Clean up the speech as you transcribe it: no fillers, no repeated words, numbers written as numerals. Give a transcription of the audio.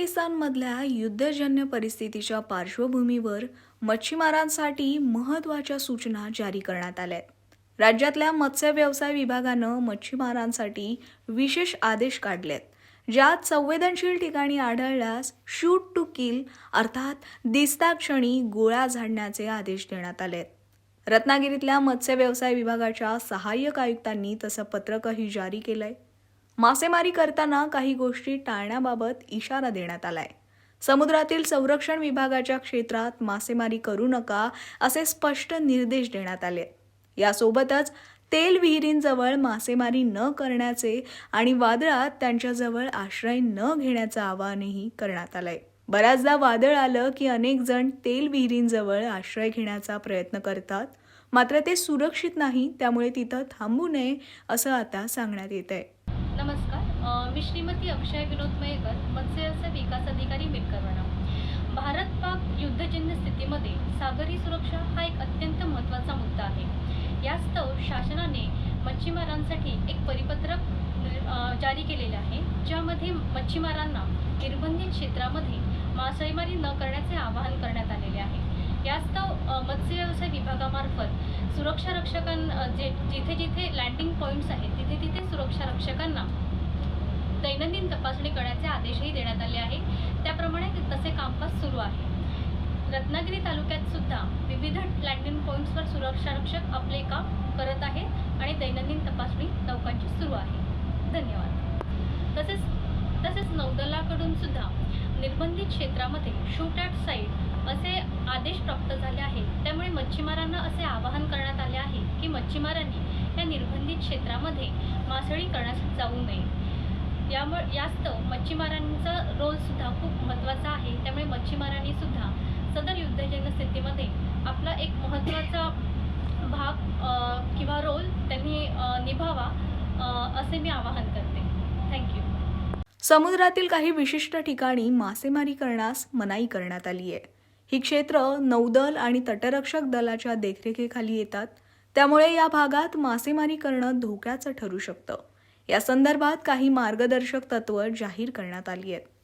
पाकिस्तानमधल्या युद्धजन्य परिस्थितीच्या पार्श्वभूमीवर मच्छीमारांसाठी महत्त्वाच्या सूचना जारी करण्यात आल्या आहेत. राज्यातल्या मत्स्य व्यवसाय विभागानं मच्छीमारांसाठी विशेष आदेश काढलेत, ज्यात संवेदनशील ठिकाणी आढळल्यास शूट टू किल अर्थात दिसता क्षणी गोळ्या झाडण्याचे आदेश देण्यात आले आहेत. रत्नागिरीतल्या मत्स्य व्यवसाय विभागाच्या सहाय्यक आयुक्तांनी तसं पत्रकही जारी केलंय. मासेमारी करताना काही गोष्टी टाळण्याबाबत इशारा देण्यात आलाय. समुद्रातील संरक्षण विभागाच्या क्षेत्रात मासेमारी करू नका असे स्पष्ट निर्देश देण्यात आले. यासोबतच तेल विहिरींजवळ मासेमारी न करण्याचे आणि वादळात त्यांच्याजवळ आश्रय न घेण्याचं आवाहनही करण्यात आलंय. बऱ्याचदा वादळ आलं की अनेक जण तेल विहिरींजवळ आश्रय घेण्याचा प्रयत्न करतात, मात्र ते सुरक्षित नाही, त्यामुळे तिथं थांबू नये असं आता सांगण्यात येतंय. नमस्कार, मी श्रीमती अक्षय विनोद मयेकर, मत्स्य व्यवसाय विकास अधिकारी मिरकरवाडा. भारत-पाक युद्धजन्य स्थितीमध्ये सागरी सुरक्षा हा एक अत्यंत महत्त्वाचा मुद्दा आहे. यास्तव शासनाने मच्छीमारांसाठी एक परिपत्रक जारी केलेले आहे, ज्यामध्ये मच्छीमारांना निर्बंधित क्षेत्रामध्ये मासेमारी न करण्याचे आवाहन करण्यात आलेले आहे. यास्तव मत्स्य व्यवसाय विभागामार्फत सुरक्षा रक्षकांना जिथे जिथे लँडिंग पॉईंट्स आहेत तिथे तिथे सुरक्षा रक्षकांना दैनंदिन तपासणी करण्याचे आदेशही देण्यात आले आहे. त्याप्रमाणे तसे कामकाज सुरू आहे. रत्नागिरी तालुक्यात सुद्धा विविध लँडिंग पॉईंट्सवर सुरक्षा रक्षक आपले काम करत आहेत आणि दैनंदिन तपासणी नौकांची सुरू आहे. धन्यवाद. तसेच नौदलाकडून सुद्धा निर्बंधित क्षेत्रामध्ये शूट ॲट साईट असे आदेश प्राप्त झाले आहेत. त्यामुळे मच्छीमारांना असे आवाहन करण्यात आले आहे की मच्छीमारांनी या निर्बंधित क्षेत्रामध्ये मासळी करण्यास जाऊ नये. यास्तव मच्छीमारांचा रोल सुद्धा खूप महत्त्वाचा आहे. त्यामुळे मच्छीमारांनी सुद्धा सदर युद्धजन्य स्थितीमध्ये आपला एक महत्त्वाचा भाग किंवा रोल त्यांनी निभावा असे मी आवाहन करते. थँक्यू. समुद्रातील काही विशिष्ट ठिकाणी मासेमारी करण्यास मनाई करण्यात आली आहे. ही क्षेत्र नौदल आणि तटरक्षक दलाच्या देखरेखीखाली येतात, त्यामुळे या भागात मासेमारी करणं धोक्याचं ठरू शकतं. या संदर्भात काही मार्गदर्शक तत्त्व जाहीर करण्यात आली आहेत.